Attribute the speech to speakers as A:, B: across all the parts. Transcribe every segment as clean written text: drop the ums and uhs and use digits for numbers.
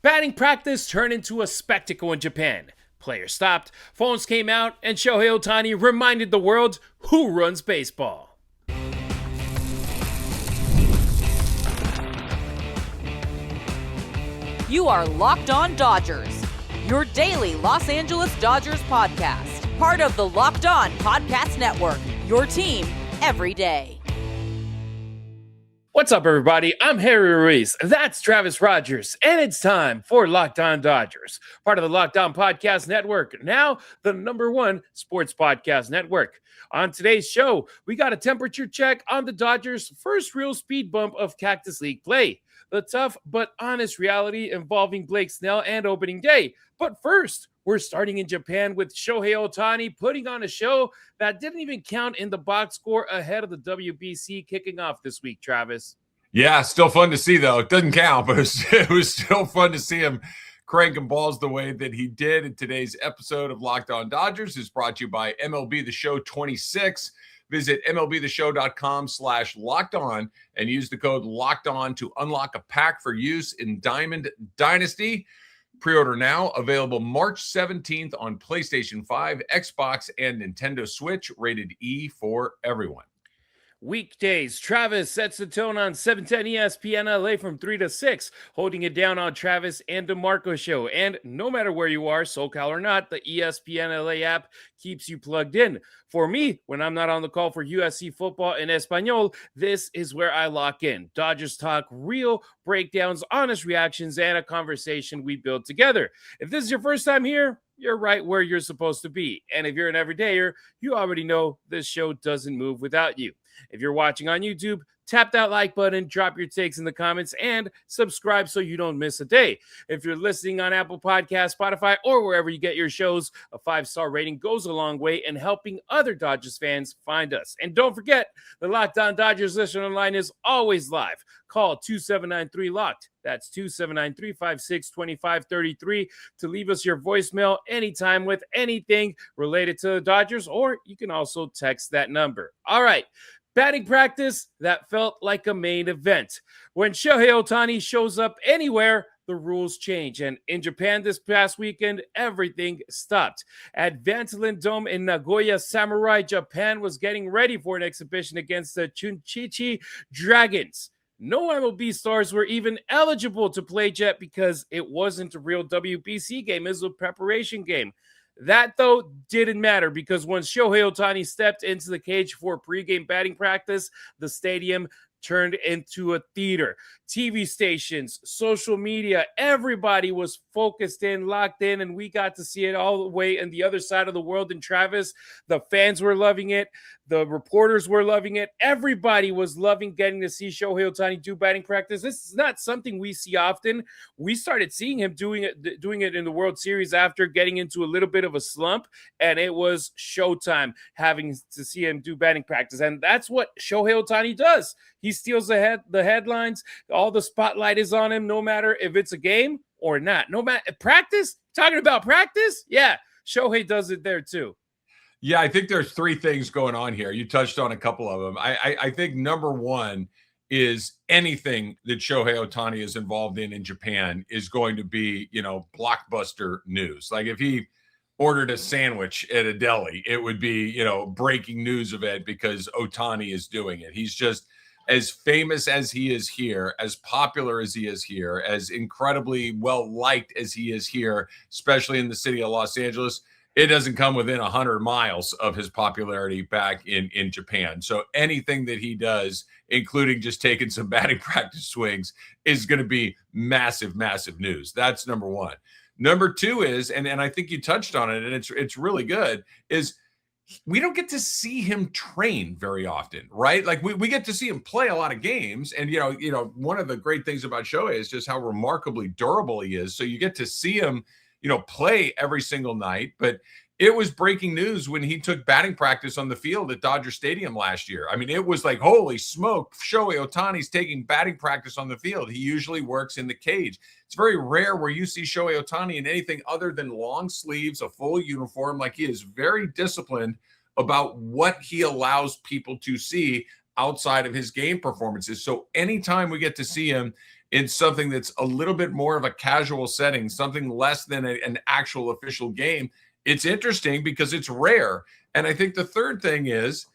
A: Batting practice turned into a spectacle in Japan. Players stopped, phones came out, and Shohei Ohtani reminded the world who runs baseball.
B: You are Locked On Dodgers, your daily Los Angeles Dodgers podcast. Part of the Locked On Podcast Network, your team every day.
A: What's up, everybody? I'm Harry Ruiz. That's Travis Rogers, and it's time for Locked On Dodgers, part of the Locked On Podcast Network, now the #1 sports podcast network. On today's show, we got a temperature check on the Dodgers' first real speed bump of Cactus League play, the tough but honest reality involving Blake Snell and opening day. But first, we're starting in Japan with Shohei Ohtani putting on a show that didn't even count in the box score ahead of the WBC kicking off this week, Travis.
C: Yeah, still fun to see, though. It doesn't count, but it was still fun to see him cranking balls the way that he did. In today's episode of Locked On Dodgers is brought to you by MLB The Show 26. Visit MLBTheShow.com/LockedOn and use the code LOCKEDON to unlock a pack for use in Diamond Dynasty. Pre-order now, available March 17th on PlayStation 5, Xbox, and Nintendo Switch, rated E for everyone.
A: Weekdays, Travis sets the tone on 710 ESPN LA from 3 to 6, holding it down on Travis and DeMarco show. And no matter where you are, SoCal or not, the ESPN LA app keeps you plugged in. For me, when I'm not on the call for USC football in Espanol, this is where I lock in. Dodgers talk, real breakdowns, honest reactions, and a conversation we build together. If this is your first time here, you're right where you're supposed to be. And if you're an everydayer, you already know this show doesn't move without you. If you're watching on YouTube, tap that like button, drop your takes in the comments, and subscribe so you don't miss a day. If you're listening on Apple Podcasts, Spotify, or wherever you get your shows, a 5-star rating goes a long way in helping other Dodgers fans find us. And don't forget, the Locked On Dodgers listener line is always live. Call 2793-LOCKED. That's 2793-562533 to leave us your voicemail anytime with anything related to the Dodgers, or you can also text that number. All right. Batting practice that felt like a main event. When Shohei Ohtani shows up anywhere, the rules change. And in Japan this past weekend, everything stopped. At Vantolin Dome in Nagoya Samurai, Japan was getting ready for an exhibition against the Chunchichi Dragons. No MLB stars were even eligible to play yet because it wasn't a real WBC game. It was a preparation game. That, though, didn't matter because once Shohei Ohtani stepped into the cage for pregame batting practice, the stadium turned into a theater. TV stations, social media, everybody was focused in, locked in, and we got to see it all the way on the other side of the world. And Travis, the fans were loving it. The reporters were loving it. Everybody was loving getting to see Shohei Ohtani do batting practice. This is not something we see often. We started seeing him doing it in the World Series after getting into a little bit of a slump, and it was showtime having to see him do batting practice. And that's what Shohei Ohtani does. He steals the headlines. All the spotlight is on him, no matter if it's a game or not. No matter practice, talking about practice, yeah, Shohei does it there too.
C: Yeah, I think there's three things going on here. You touched on a couple of them. I think number one is anything that Shohei Ohtani is involved in Japan is going to be, blockbuster news. Like if he ordered a sandwich at a deli, it would be, breaking news of it because Ohtani is doing it. He's just as famous as he is here, as popular as he is here, as incredibly well-liked as he is here, especially in the city of Los Angeles. It doesn't come within 100 miles of his popularity back in Japan. So anything that he does, including just taking some batting practice swings, is going to be massive, massive news. That's number one. Number two is, and I think you touched on it, and it's really good, is we don't get to see him train very often, right? Like we get to see him play a lot of games. And, one of the great things about Shohei is just how remarkably durable he is. So you get to see him, play every single night. But it was breaking news when he took batting practice on the field at Dodger Stadium last year. I mean, it was like, holy smoke, Shohei Ohtani's taking batting practice on the field. He usually works in the cage. It's very rare where you see Shohei Ohtani in anything other than long sleeves, a full uniform. Like, he is very disciplined about what he allows people to see outside of his game performances. So anytime we get to see him in something that's a little bit more of a casual setting, something less than an actual official game, it's interesting because it's rare. And I think the third thing is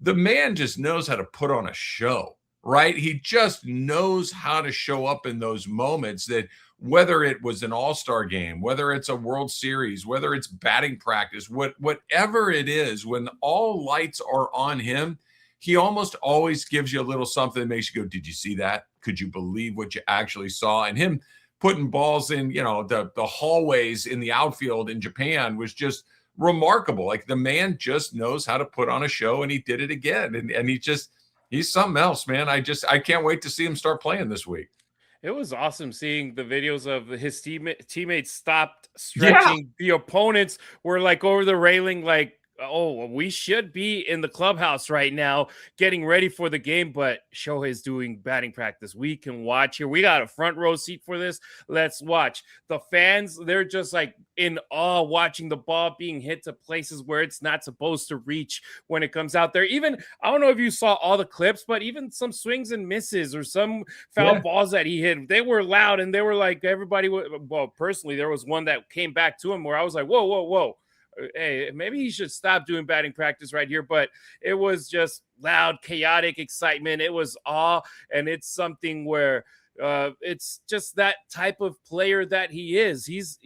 C: the man just knows how to put on a show, right? He just knows how to show up in those moments, that whether it was an all-star game, whether it's a World Series, whether it's batting practice, whatever it is, when all lights are on him, he almost always gives you a little something that makes you go, did you see that? Could you believe what you actually saw? And him putting balls in, the hallways in the outfield in Japan was just remarkable. Like, the man just knows how to put on a show, and he did it again. And he's something else, man. I can't wait to see him start playing this week.
A: It was awesome seeing the videos of his teammates stopped stretching. Yeah. The opponents were like over the railing, like, oh, we should be in the clubhouse right now getting ready for the game, but Shohei's doing batting practice. We can watch here. We got a front row seat for this. Let's watch. The fans, they're just like in awe watching the ball being hit to places where it's not supposed to reach when it comes out there. Even, I don't know if you saw all the clips, but even some swings and misses or some foul balls that he hit, they were loud, and they were like, everybody, well, personally, there was one that came back to him where I was like, whoa, whoa, whoa. Hey, maybe he should stop doing batting practice right here. But it was just loud, chaotic excitement. It was awe, and it's something where it's just that type of player that he is. He's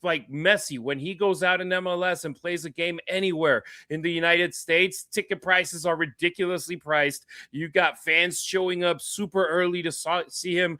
A: like Messi when he goes out in MLS and plays a game anywhere in the United States. Ticket prices are ridiculously priced. You got fans showing up super early to see him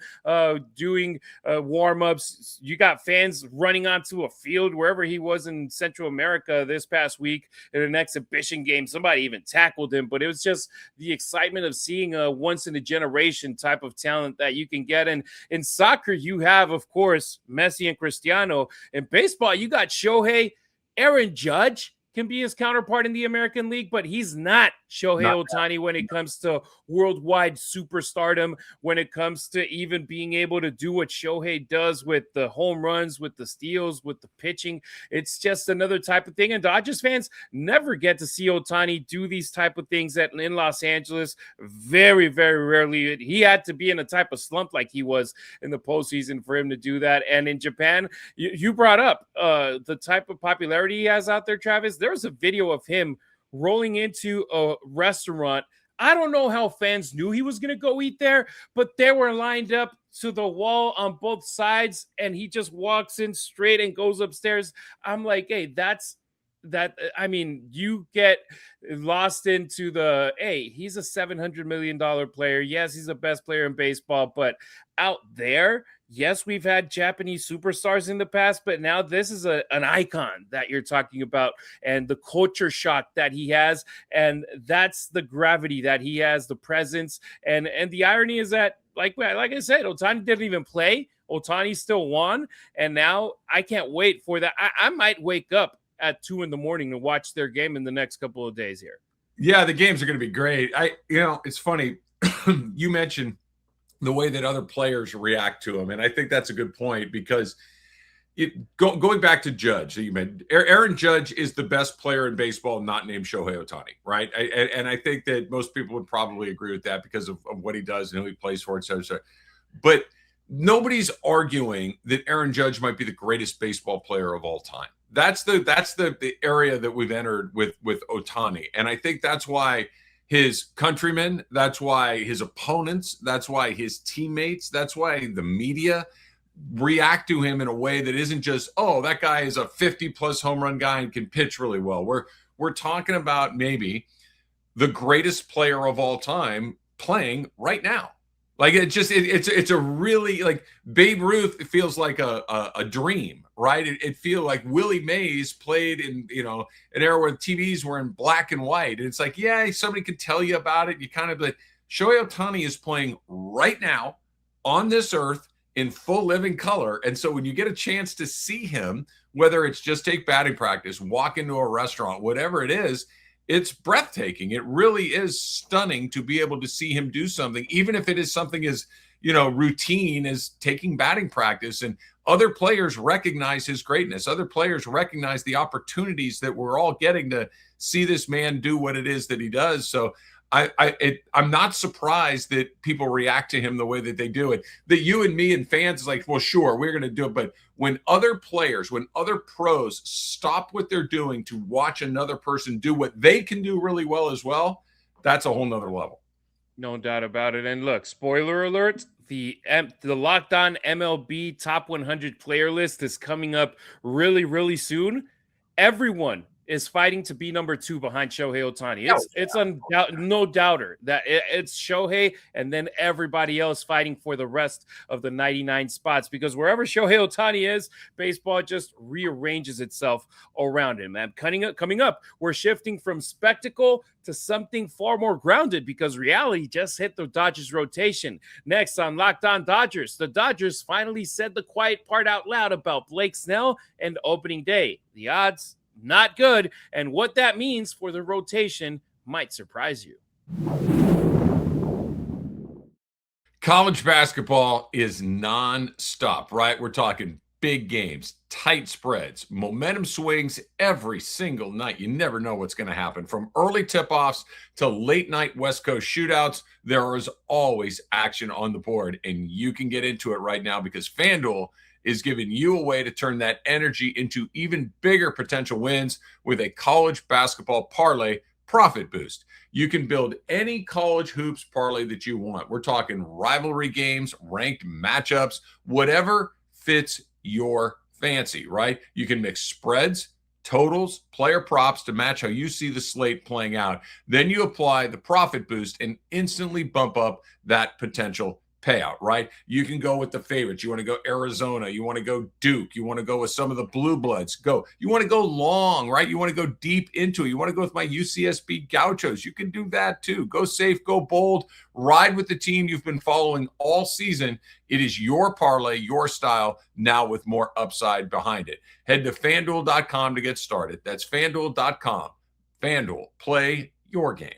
A: doing warm-ups. You got fans running onto a field wherever he was in Central America this past week in an exhibition game. Somebody even tackled him, but it was just the excitement of seeing a once-in-a-generation type of talent that you can get. And in soccer, you have, of course, Messi and Cristiano. In baseball, you got Shohei. Aaron Judge can be his counterpart in the American League, but he's not Shohei Ohtani when it comes to worldwide superstardom, when it comes to even being able to do what Shohei does with the home runs, with the steals, with the pitching. It's just another type of thing. And Dodgers fans never get to see Ohtani do these type of things in Los Angeles. Very, very rarely. He had to be in a type of slump like he was in the postseason for him to do that. And in Japan, you brought up the type of popularity he has out there, Travis. There's a video of him rolling into a restaurant. I don't know how fans knew he was going to go eat there, but they were lined up to the wall on both sides, and he just walks in straight and goes upstairs. I'm like, hey, I mean, you get lost into he's a $700 million player. Yes, he's the best player in baseball, but out there, yes, we've had Japanese superstars in the past, but now this is an icon that you're talking about, and the culture shock that he has, and that's the gravity that he has, the presence, and the irony is that, like I said, Ohtani didn't even play. Ohtani still won, and now I can't wait for that. I might wake up at 2 a.m. to watch their game in the next couple of days here. Yeah, the games are going to be great. It's funny. You mentioned the way that other players react to him. And I think that's a good point, because going back to Judge that you mentioned, Aaron Judge is the best player in baseball not named Shohei Ohtani, right? And I think that most people would probably agree with that because of what he does and who he plays for, et cetera. But nobody's arguing that Aaron Judge might be the greatest baseball player of all time. That's the area that we've entered with Ohtani. And I think that's why his countrymen, that's why his opponents, that's why his teammates, that's why the media react to him in a way that isn't just, oh, that guy is a 50-plus home run guy and can pitch really well. We're talking about maybe the greatest player of all time playing right now. Like, it's a really, like, Babe Ruth, it feels like a dream, right? It feels like Willie Mays played in, an era where TVs were in black and white. And it's like, yeah, somebody could tell you about it. You kind of like, Shohei Ohtani is playing right now on this earth in full living color. And so when you get a chance to see him, whether it's just take batting practice, walk into a restaurant, whatever it is, it's breathtaking. It really is stunning to be able to see him do something, even if it is something as, routine as taking batting practice. And other players recognize his greatness. Other players recognize the opportunities that we're all getting to see this man do what it is that he does. So
C: I'm not surprised that people react to him the way that they do it. That you and me and fans is like, well, sure, we're going to do it. But when other players, when other pros stop what they're doing to watch another person do what they can do really well as well, that's a whole nother level.
A: No doubt about it. And look, spoiler alert, the Locked On MLB Top 100 player list is coming up really, really soon. Everyone is fighting to be number 2 behind Shohei Ohtani. It's no doubter that it's Shohei and then everybody else fighting for the rest of the 99 spots, because wherever Shohei Ohtani is, baseball just rearranges itself around him. And coming up, we're shifting from spectacle to something far more grounded, because reality just hit the Dodgers rotation. Next on Locked On Dodgers, the Dodgers finally said the quiet part out loud about Blake Snell and opening day. The odds, not good, and what that means for the rotation might surprise you.
C: College basketball is non-stop, right? We're talking big games, tight spreads, momentum swings every single night. You never know what's going to happen. From early tip-offs to late-night West Coast shootouts, there is always action on the board, and you can get into it right now because FanDuel is giving you a way to turn that energy into even bigger potential wins with a college basketball parlay profit boost. You can build any college hoops parlay that you want. We're talking rivalry games, ranked matchups, whatever fits your fancy, right? You can mix spreads, totals, player props to match how you see the slate playing out. Then you apply the profit boost and instantly bump up that potential payout, right? You can go with the favorites. You want to go Arizona. You want to go Duke. You want to go with some of the blue bloods. You want to go long, right? You want to go deep into it. You want to go with my UCSB Gauchos. You can do that too. Go safe, go bold, ride with the team you've been following all season. It is your parlay, your style, now with more upside behind it. Head to FanDuel.com to get started. That's FanDuel.com. FanDuel, play your game.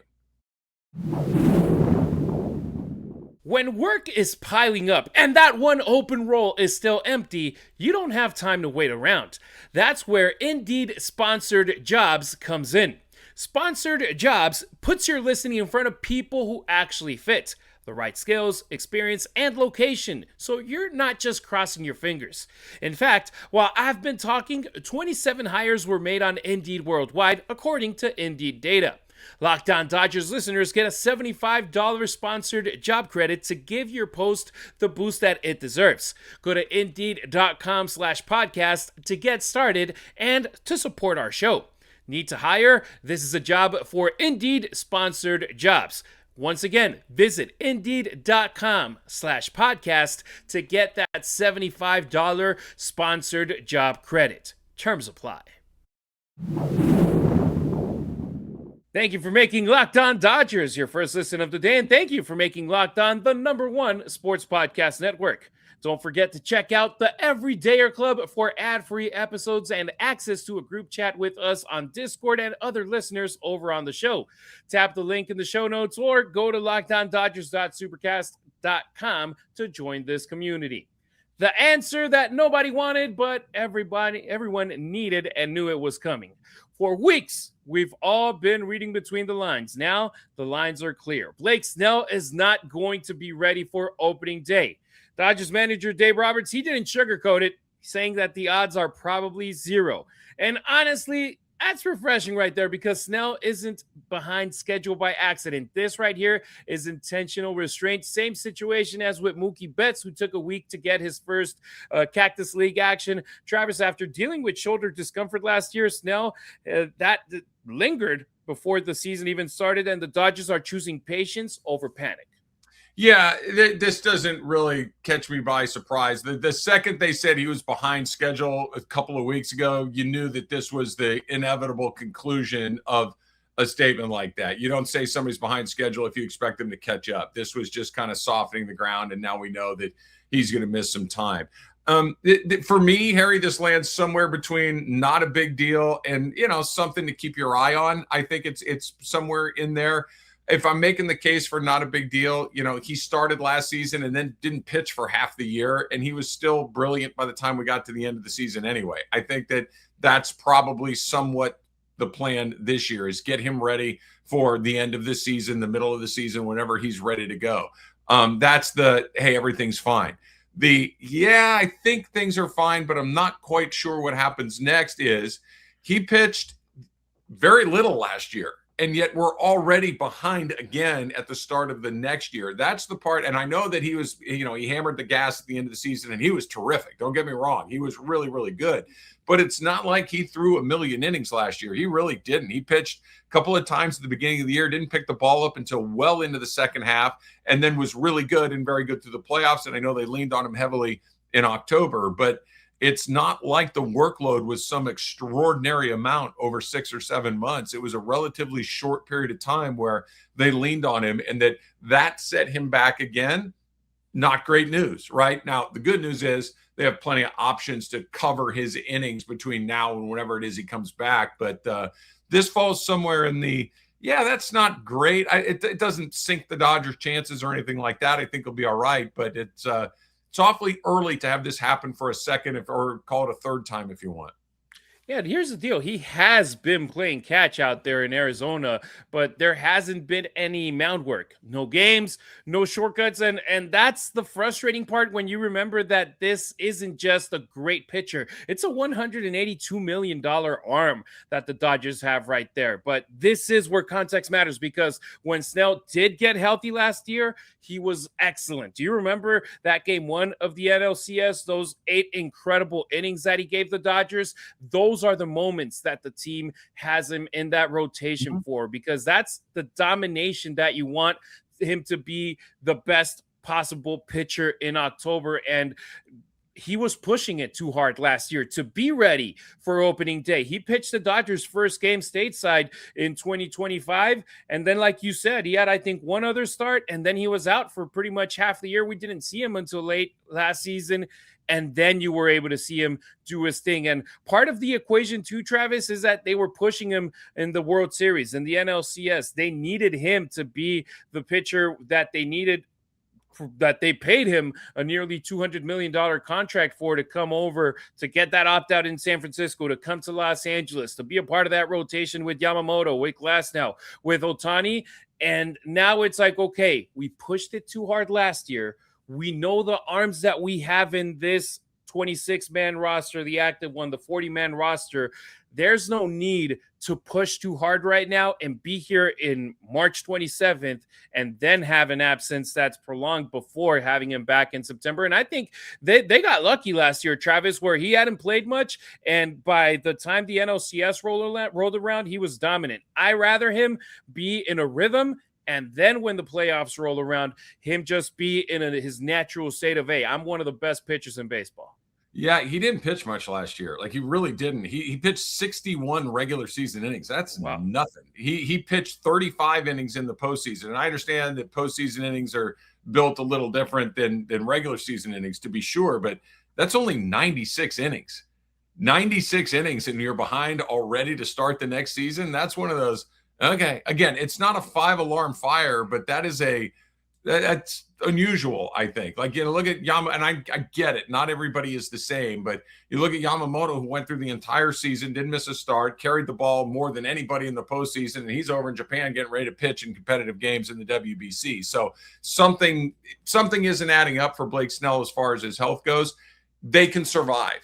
A: When work is piling up and that one open role is still empty, you don't have time to wait around. That's where Indeed Sponsored Jobs comes in. Sponsored Jobs puts your listing in front of people who actually fit the right skills, experience, and location, so you're not just crossing your fingers. In fact, while I've been talking, 27 hires were made on Indeed worldwide, according to Indeed data. Locked On Dodgers listeners get a $75 sponsored job credit to give your post the boost that it deserves. Go to Indeed.com/podcast to get started and to support our show. Need to hire? This is a job for Indeed Sponsored Jobs. Once again, visit Indeed.com/podcast to get that $75 sponsored job credit. Terms apply. Thank you for making Locked On Dodgers your first listen of the day, and thank you for making Locked On the #1 sports podcast network. Don't forget to check out the Everydayer Club for ad-free episodes and access to a group chat with us on Discord and other listeners over on the show. Tap the link in the show notes or go to LockedOnDodgers.supercast.com to join this community. The answer that nobody wanted, but everyone needed and knew it was coming. For weeks, we've all been reading between the lines. Now, the lines are clear. Blake Snell is not going to be ready for opening day. Dodgers manager Dave Roberts, he didn't sugarcoat it, saying that the odds are probably 0. And honestly, that's refreshing right there, because Snell isn't behind schedule by accident. This right here is intentional restraint. Same situation as with Mookie Betts, who took a week to get his first Cactus League action. Travis, after dealing with shoulder discomfort last year, Snell, that lingered before the season even started, and the Dodgers are choosing patience over panic.
C: Yeah, this doesn't really catch me by surprise. The second they said he was behind schedule a couple of weeks ago, you knew that this was the inevitable conclusion of a statement like that. You don't say somebody's behind schedule if you expect them to catch up. This was just kind of softening the ground, and now we know that he's going to miss some time. For me, Harry, this lands somewhere between not a big deal and, something to keep your eye on. I think it's somewhere in there. If I'm making the case for not a big deal, he started last season and then didn't pitch for half the year, and he was still brilliant by the time we got to the end of the season anyway. I think that that's probably somewhat the plan this year, is get him ready for the end of the season, the middle of the season, whenever he's ready to go. That's hey, everything's fine. I think things are fine, but I'm not quite sure what happens next. Is he pitched very little last year, and yet we're already behind again at the start of the next year. That's the part. And I know that he was, he hammered the gas at the end of the season, and he was terrific. Don't get me wrong. He was really, really good. But it's not like he threw a million innings last year. He really didn't. He pitched a couple of times at the beginning of the year, didn't pick the ball up until well into the second half, and then was really good and very good through the playoffs. And I know they leaned on him heavily in October, but it's not like the workload was some extraordinary amount over 6 or 7 months. It was a relatively short period of time where they leaned on him, and that set him back again. Not great news, right? Now, the good news is they have plenty of options to cover his innings between now and whenever it is he comes back. But this falls somewhere in that's not great. It doesn't sink the Dodgers' chances or anything like that. I think he'll be all right, but it's awfully early to have this happen for a second, or call it a third time if you want.
A: Yeah, and here's the deal. He has been playing catch out there in Arizona, but there hasn't been any mound work. No games, no shortcuts, and that's the frustrating part when you remember that this isn't just a great pitcher. It's a $182 million arm that the Dodgers have right there. But this is where context matters, because when Snell did get healthy last year, he was excellent. Do you remember that game 1 of the NLCS, those 8 incredible innings that he gave the Dodgers? Those are the moments that the team has him in that rotation for, because that's the domination that you want him to be, the best possible pitcher in October. And he was pushing it too hard last year to be ready for opening day. He pitched the Dodgers' first game stateside in 2025. And then, like you said, he had, I think, one other start, and then he was out for pretty much half the year. We didn't see him until late last season. And then you were able to see him do his thing. And part of the equation too, Travis, is that they were pushing him in the World Series, in the NLCS. They needed him to be the pitcher that they needed, that they paid him a nearly $200 million contract for, to come over, to get that opt-out in San Francisco, to come to Los Angeles, to be a part of that rotation with Yamamoto, with Glasnow, with Ohtani. And now it's like, okay, we pushed it too hard last year. We know the arms that we have in this 26-man roster, the active one, the 40-man roster. There's no need to push too hard right now and be here in March 27th and then have an absence that's prolonged before having him back in September. And I think they got lucky last year, Travis, where he hadn't played much. And by the time the NLCS rolled around, he was dominant. I'd rather him be in a rhythm, and then when the playoffs roll around, him just be in his natural state of, hey, I'm one of the best pitchers in baseball.
C: Yeah, he didn't pitch much last year. Like, he really didn't. He pitched 61 regular season innings. That's nothing. He pitched 35 innings in the postseason. And I understand that postseason innings are built a little different than regular season innings, to be sure, but that's only 96 innings. 96 innings, and you're behind already to start the next season. That's one of those. Okay, again, it's not a 5-alarm fire, but that's unusual, I think. Like, look at Yamamoto, and I get it. Not everybody is the same, but you look at Yamamoto, who went through the entire season, didn't miss a start, carried the ball more than anybody in the postseason, and he's over in Japan getting ready to pitch in competitive games in the WBC. So something isn't adding up for Blake Snell as far as his health goes. They can survive.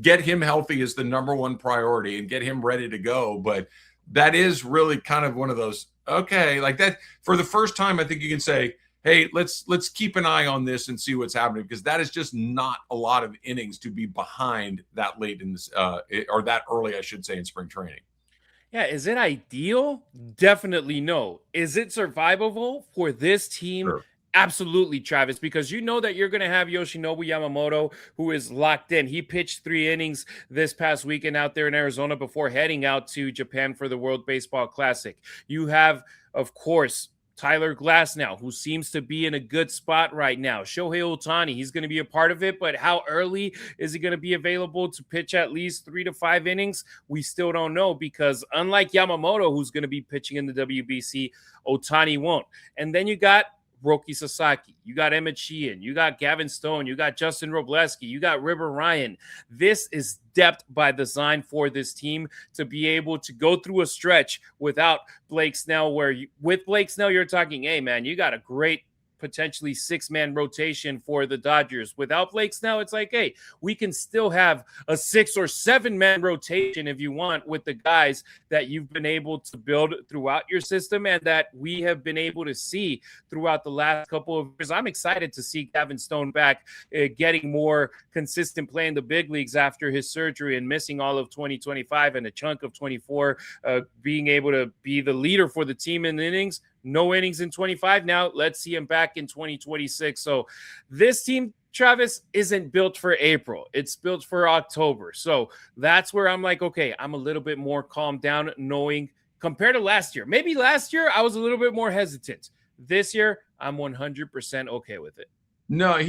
C: Get him healthy is the number one priority, and get him ready to go. But that is really kind of one of those, okay, like that. For the first time, I think you can say, hey, let's keep an eye on this and see what's happening, because that is just not a lot of innings to be behind that late in this, or that early, I should say, in spring training.
A: Yeah, is it ideal? Definitely no. Is it survivable for this team?
C: Sure.
A: Absolutely, Travis, because you know that you're going to have Yoshinobu Yamamoto, who is locked in. He pitched 3 innings this past weekend out there in Arizona before heading out to Japan for the World Baseball Classic. You have, of course, Tyler Glasnow, who seems to be in a good spot right now. Shohei Ohtani, he's going to be a part of it, but how early is he going to be available to pitch at least 3 to 5 innings? We still don't know, because unlike Yamamoto, who's going to be pitching in the WBC, Ohtani won't. And then you got Roki Sasaki, you got Emmett Sheehan, you got Gavin Stone, you got Justin Robleski, you got River Ryan. This is depth by design for this team to be able to go through a stretch without Blake Snell, where with Blake Snell, you're talking, hey, man, you got a great potentially 6-man rotation for the Dodgers. Without Blake Snell, it's like, hey, we can still have a 6 or 7-man rotation if you want with the guys that you've been able to build throughout your system and that we have been able to see throughout the last couple of years. I'm excited to see Gavin Stone back, getting more consistent play in the big leagues after his surgery and missing all of 2025 and a chunk of 24, being able to be the leader for the team in innings. No innings in 25. Now let's see him back in 2026. So this team, Travis, isn't built for April. It's built for October. So that's where I'm like, okay, I'm a little bit more calmed down knowing compared to last year. Maybe last year I was a little bit more hesitant. This year, I'm 100% okay with it.
C: No,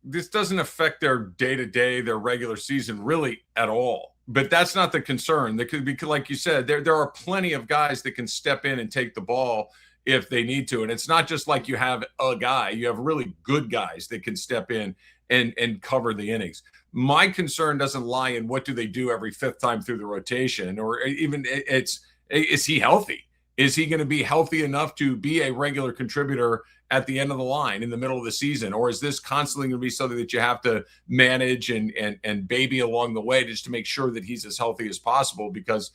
C: this doesn't affect their day-to-day, their regular season really at all. But that's not the concern. That could be, like you said, there are plenty of guys that can step in and take the ball if they need to. And it's not just like you have a guy. You have really good guys that can step in and cover the innings. My concern doesn't lie in what do they do every fifth time through the rotation, or even is he healthy? Is he going to be healthy enough to be a regular contributor at the end of the line in the middle of the season? Or is this constantly going to be something that you have to manage and baby along the way just to make sure that he's as healthy as possible? Because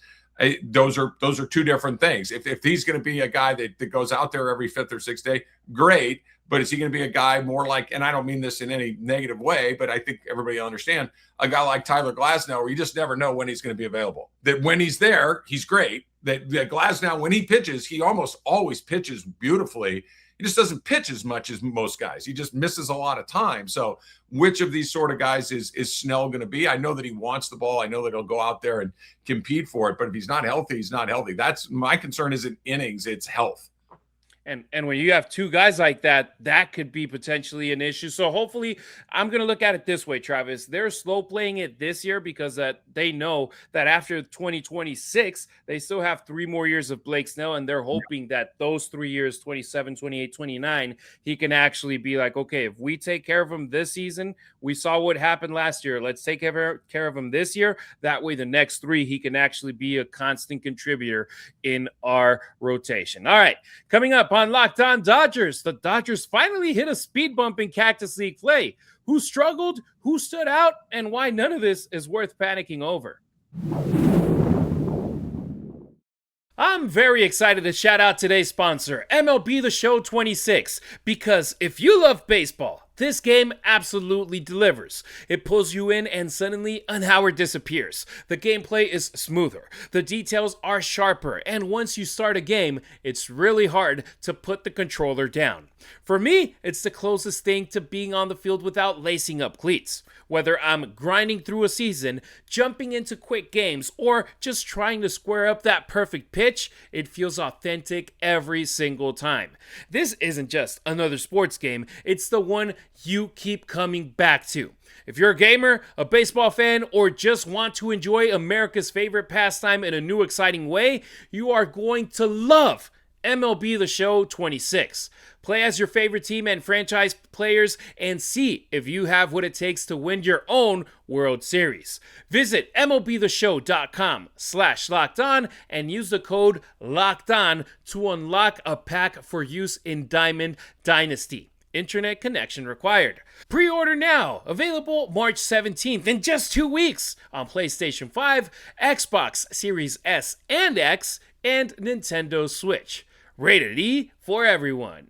C: those are two different things. If he's going to be a guy that goes out there every fifth or sixth day, great. But is he going to be a guy more like, and I don't mean this in any negative way, but I think everybody will understand, a guy like Tyler Glasnow, where you just never know when he's going to be available. That when he's there, he's great. That Glasnow, when he pitches, he almost always pitches beautifully. He just doesn't pitch as much as most guys. He just misses a lot of time. So which of these sort of guys is Snell going to be? I know that he wants the ball. I know that he'll go out there and compete for it. But if he's not healthy, he's not healthy. That's my concern isn't innings, it's health.
A: And when you have two guys like that, that could be potentially an issue. So hopefully, I'm going to look at it this way, Travis. They're slow playing it this year because that they know that after 2026, they still have 3 more years of Blake Snell, and they're hoping that those 3 years, 27, 28, 29, he can actually be like, okay, if we take care of him this season, we saw what happened last year. Let's take care of him this year. That way, the next 3, he can actually be a constant contributor in our rotation. All right, coming up on Locked On Dodgers, the Dodgers finally hit a speed bump in Cactus League play. Who struggled, who stood out, and why none of this is worth panicking over. I'm very excited to shout out today's sponsor, MLB The Show 26, because if you love baseball, this game absolutely delivers. It pulls you in and suddenly an hour disappears. The gameplay is smoother, the details are sharper, and once you start a game, it's really hard to put the controller down. For me, it's the closest thing to being on the field without lacing up cleats. Whether I'm grinding through a season, jumping into quick games, or just trying to square up that perfect pitch, it feels authentic every single time. This isn't just another sports game, it's the one you keep coming back to. If you're a gamer, a baseball fan, or just want to enjoy America's favorite pastime in a new exciting way, you are going to love MLB The Show 26. Play as your favorite team and franchise players and see if you have what it takes to win your own World Series. Visit MLBTheShow.com/lockedon and use the code LOCKEDON to unlock a pack for use in Diamond Dynasty. Internet connection required. Pre-order now. Available March 17th in just 2 weeks on PlayStation 5, Xbox Series S and X, and Nintendo Switch. Rated E for everyone.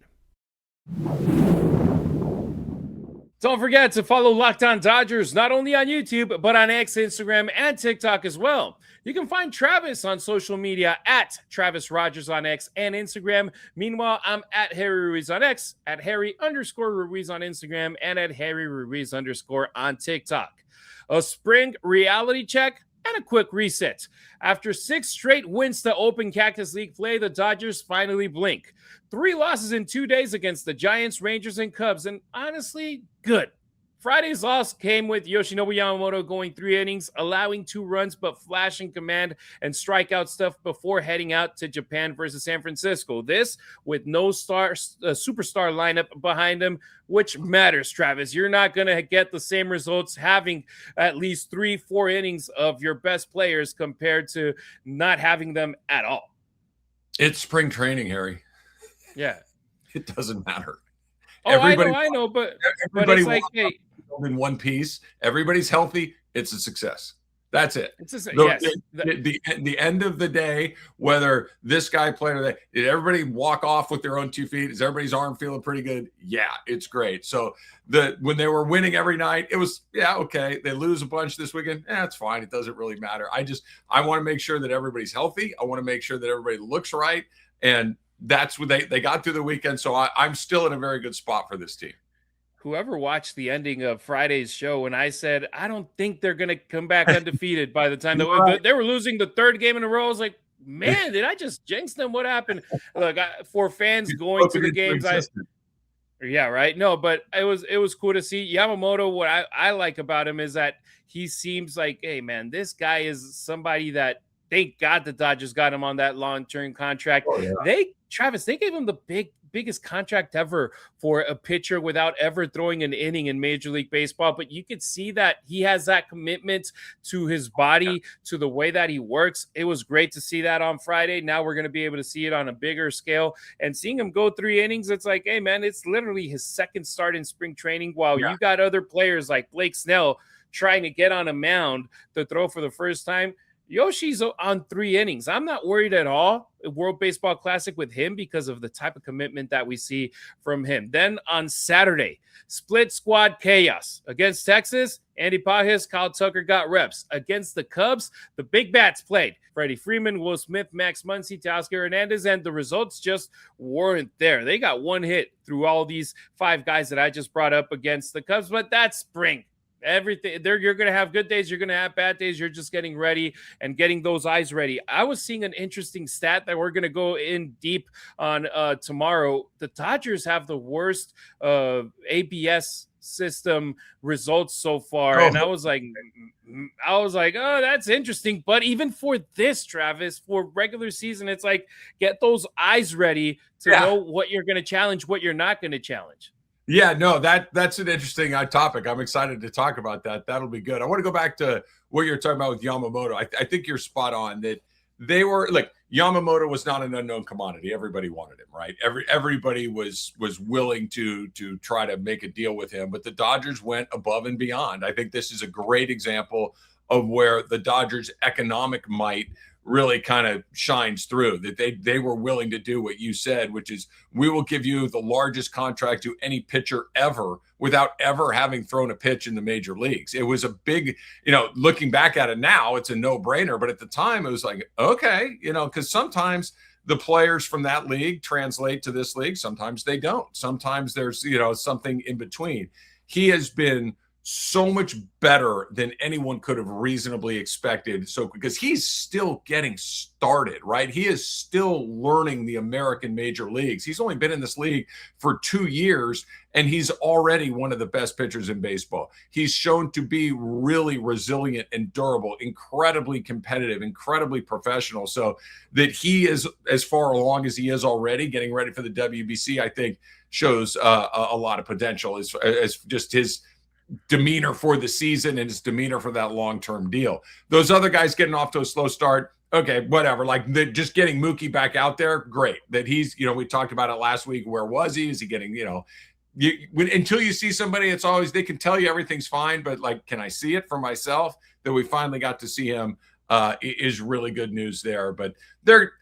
A: Don't forget to follow Locked On Dodgers not only on YouTube, but on X, Instagram, and TikTok as well. You can find Travis on social media at Travis Rogers on X and Instagram. Meanwhile, I'm at Harry Ruiz on X, at Harry_Ruiz on Instagram, and at Harry Ruiz_ on TikTok. A spring reality check and a quick reset. After 6 straight wins to open Cactus League play, the Dodgers finally blink. 3 losses in 2 days against the Giants, Rangers, and Cubs, and honestly, good. Friday's loss came with Yoshinobu Yamamoto going 3 innings, allowing 2 runs, but flashing command and strikeout stuff before heading out to Japan versus San Francisco. This with no superstar lineup behind him, which matters, Travis. You're not going to get the same results having at least 3-4 innings of your best players compared to not having them at all.
C: It's spring training, Harry.
A: Yeah.
C: It doesn't matter.
A: Oh, I know, but it's like, hey,
C: in one piece. Everybody's healthy. It's a success. That's it.
A: It's just,
C: yes. The end of the day, whether this guy played or that, did everybody walk off with their own 2 feet? Is everybody's arm feeling pretty good? Yeah, it's great. So when they were winning every night, it was, yeah, okay. They lose a bunch this weekend. It's fine. It doesn't really matter. I want to make sure that everybody's healthy. I want to make sure that everybody looks right. And that's what they got through the weekend. So I'm still in a very good spot for this team.
A: Whoever watched the ending of Friday's show, when I said, I don't think they're going to come back undefeated by the time they were losing the 3rd game in a row, I was like, man, did I just jinx them? What happened? Look, for fans going to the games, yeah, right. No, but it was cool to see Yamamoto. What I like about him is that he seems like, hey, man, this guy is somebody that, thank God the Dodgers got him on that long-term contract.
C: Oh, yeah.
A: Travis, they gave him the biggest contract ever for a pitcher without ever throwing an inning in Major League Baseball. But you could see that he has that commitment to his body, to the way that he works. It was great to see that on Friday. Now we're going to be able to see it on a bigger scale. And seeing him go 3 innings, it's like, hey, man, it's literally his 2nd start in spring training while you got other players like Blake Snell trying to get on a mound to throw for the first time. Yoshi's on 3 innings. I'm not worried at all. World Baseball Classic with him because of the type of commitment that we see from him. Then on Saturday, split squad chaos against Texas. Andy Pages, Kyle Tucker got reps. Against the Cubs, the big bats played. Freddie Freeman, Will Smith, Max Muncy, Teoscar Hernandez, and the results just weren't there. They got 1 hit through all these 5 guys that I just brought up against the Cubs, but that's spring. Everything you're going to have good days, you're going to have bad days. You're just getting ready and getting those eyes ready. I was seeing an interesting stat that we're going to go in deep on tomorrow. The Dodgers have the worst ABS system results so far. And I was like, oh, that's interesting. But even for this, Travis, for regular season, it's like, get those eyes ready to know what you're going to challenge, what you're not going to challenge.
C: Yeah, no, that's an interesting topic. I'm excited to talk about that. That'll be good. I want to go back to what you're talking about with Yamamoto. I think you're spot on that they were like, Yamamoto was not an unknown commodity. Everybody wanted him, right? Everybody was willing to try to make a deal with him, but the Dodgers went above and beyond. I think this is a great example of where the Dodgers' economic might really kind of shines through, that they were willing to do what you said, which is, we will give you the largest contract to any pitcher ever without ever having thrown a pitch in the major leagues. It was a big, looking back at it now, it's a no-brainer, but at the time it was like, okay, because sometimes the players from that league translate to this league. Sometimes they don't. Sometimes there's, something in between. He has been so much better than anyone could have reasonably expected. So, because he's still getting started, right? He is still learning the American major leagues. He's only been in this league for 2 years, and he's already one of the best pitchers in baseball. He's shown to be really resilient and durable, incredibly competitive, incredibly professional. So that he is as far along as he is already, getting ready for the WBC, I think shows a lot of potential as just his demeanor for the season and his demeanor for that long-term deal. Those other guys getting off to a slow start, okay, whatever. Like just getting Mookie back out there, great. That he's, we talked about it last week. Where was he? Is he getting, until you see somebody, it's always, they can tell you everything's fine, but like, can I see it for myself? That we finally got to see him is really good news there. But they're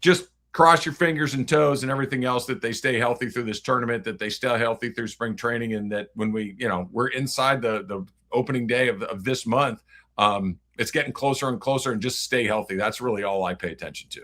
C: just, cross your fingers and toes and everything else that they stay healthy through this tournament, that they stay healthy through spring training, and that when we, we're inside the opening day of this month, it's getting closer and closer, and just stay healthy. That's really all I pay attention to.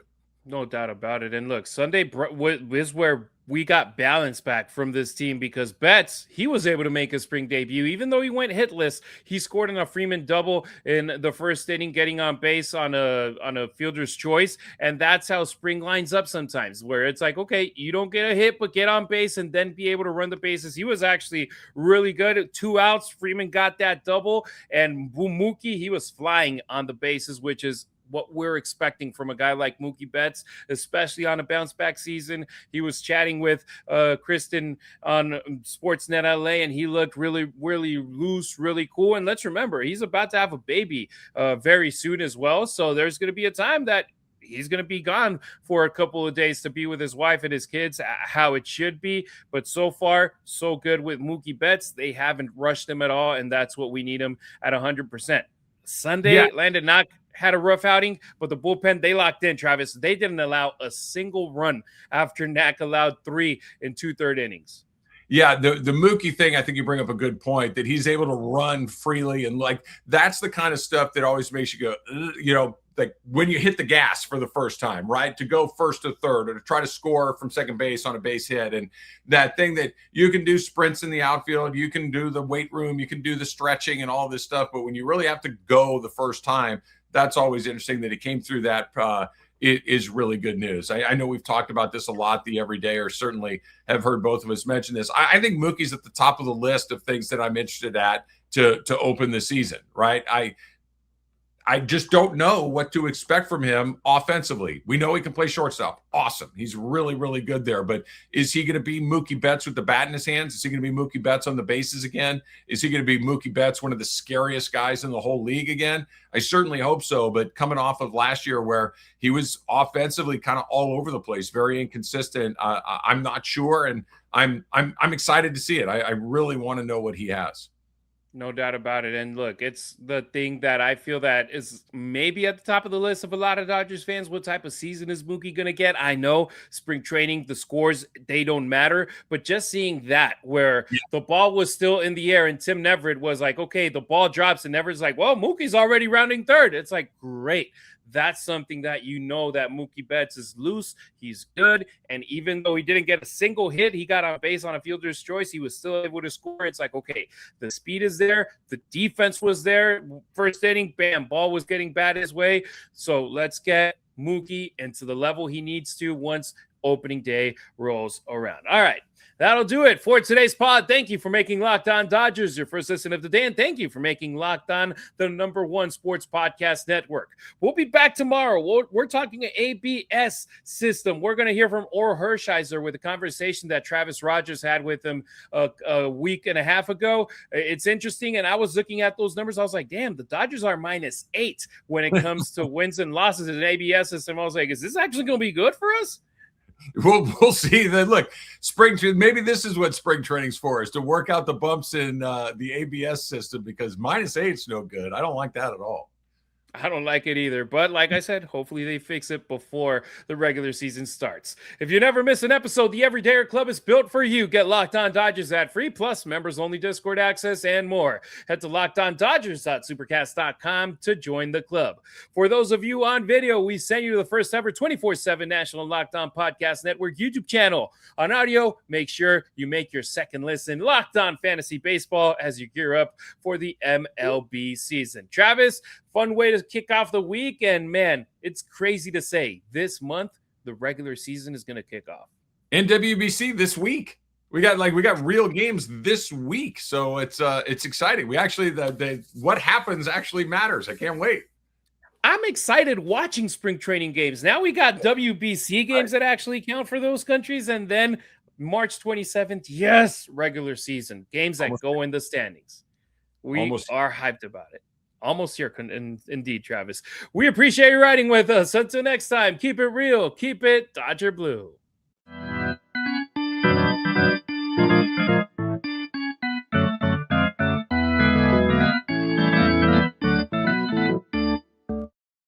A: No doubt about it. And look, Sunday is where we got balance back from this team because Betts, he was able to make a spring debut. Even though he went hitless, he scored on a Freeman double in the first inning, getting on base on a fielder's choice. And that's how spring lines up sometimes, where it's like, okay, you don't get a hit, but get on base and then be able to run the bases. He was actually really good at 2 outs. Freeman got that double, and Mookie, he was flying on the bases, which is what we're expecting from a guy like Mookie Betts, especially on a bounce back season. He was chatting with Kristen on Sportsnet LA, and he looked really, really loose, really cool. And let's remember, he's about to have a baby very soon as well. So there's going to be a time that he's going to be gone for a couple of days to be with his wife and his kids, how it should be. But so far, so good with Mookie Betts. They haven't rushed him at all, and that's what we need him at 100%. Sunday, Landon Knock had a rough outing, but the bullpen, they locked in, Travis. They didn't allow a single run after Knack allowed 3 in 2/3 innings.
C: Yeah, the Mookie thing, I think you bring up a good point, that he's able to run freely, and like that's the kind of stuff that always makes you go, like when you hit the gas for the first time, right? To go first to third or to try to score from second base on a base hit. And that thing that you can do sprints in the outfield, you can do the weight room, you can do the stretching and all this stuff. But when you really have to go the first time, that's always interesting that he came through that. It is really good news. I know we've talked about this a lot, the everyday, or certainly have heard both of us mention this. I think Mookie's at the top of the list of things that I'm interested at to open the season, right? I just don't know what to expect from him offensively. We know he can play shortstop. Awesome. He's really, really good there. But is he going to be Mookie Betts with the bat in his hands? Is he going to be Mookie Betts on the bases again? Is he going to be Mookie Betts, one of the scariest guys in the whole league again? I certainly hope so. But coming off of last year where he was offensively kind of all over the place, very inconsistent, I'm not sure. And I'm excited to see it. I really want to know what he has.
A: No doubt about it. And look, it's the thing that I feel that is maybe at the top of the list of a lot of Dodgers fans. What type of season is Mookie going to get? I know spring training, the scores, they don't matter. But just seeing that where the ball was still in the air and Tim Neverett was like, okay, the ball drops and Neverett's like, well, Mookie's already rounding third. It's like, great. That's something that you know that Mookie Betts is loose. He's good. And even though he didn't get a single hit, he got on base on a fielder's choice. He was still able to score. It's like, okay, the speed is there. The defense was there. First inning, bam, ball was getting bad his way. So let's get Mookie into the level he needs to once opening day rolls around. All right. That'll do it for today's pod. Thank you for making Locked On Dodgers your first listen of the day, and thank you for making Locked On the #1 sports podcast network. We'll be back tomorrow. We're talking an ABS system. We're going to hear from Orr Hershiser with a conversation that Travis Rogers had with him a week and a half ago. It's interesting, and I was looking at those numbers. I was like, damn, the Dodgers are -8 when it comes to wins and losses in an ABS system. I was like, is this actually going to be good for us?
C: We'll see. Then look, maybe this is what spring training's for, is to work out the bumps in the ABS system, because -8's no good. I don't like that at all.
A: I don't like it either. But like I said, hopefully they fix it before the regular season starts. If you never miss an episode, the Everydayer Club is built for you. Get Locked On Dodgers ad free, plus members-only Discord access and more. Head to LockedOnDodgers.supercast.com to join the club. For those of you on video, we send you to the first ever 24/7 National Locked On Podcast Network YouTube channel. On audio, make sure you make your second listen Locked On Fantasy Baseball as you gear up for the MLB season. Travis, fun way to kick off the week. And man, it's crazy to say this month, the regular season is going to kick off.
C: In WBC this week. We got real games this week. So it's exciting. We actually, what happens actually matters. I can't wait.
A: I'm excited watching spring training games. Now we got WBC games that actually count for those countries. And then March 27th, yes, regular season games that go in the standings. We are hyped about it. Almost here, indeed, Travis. We appreciate you riding with us. Until next time, keep it real, keep it Dodger Blue.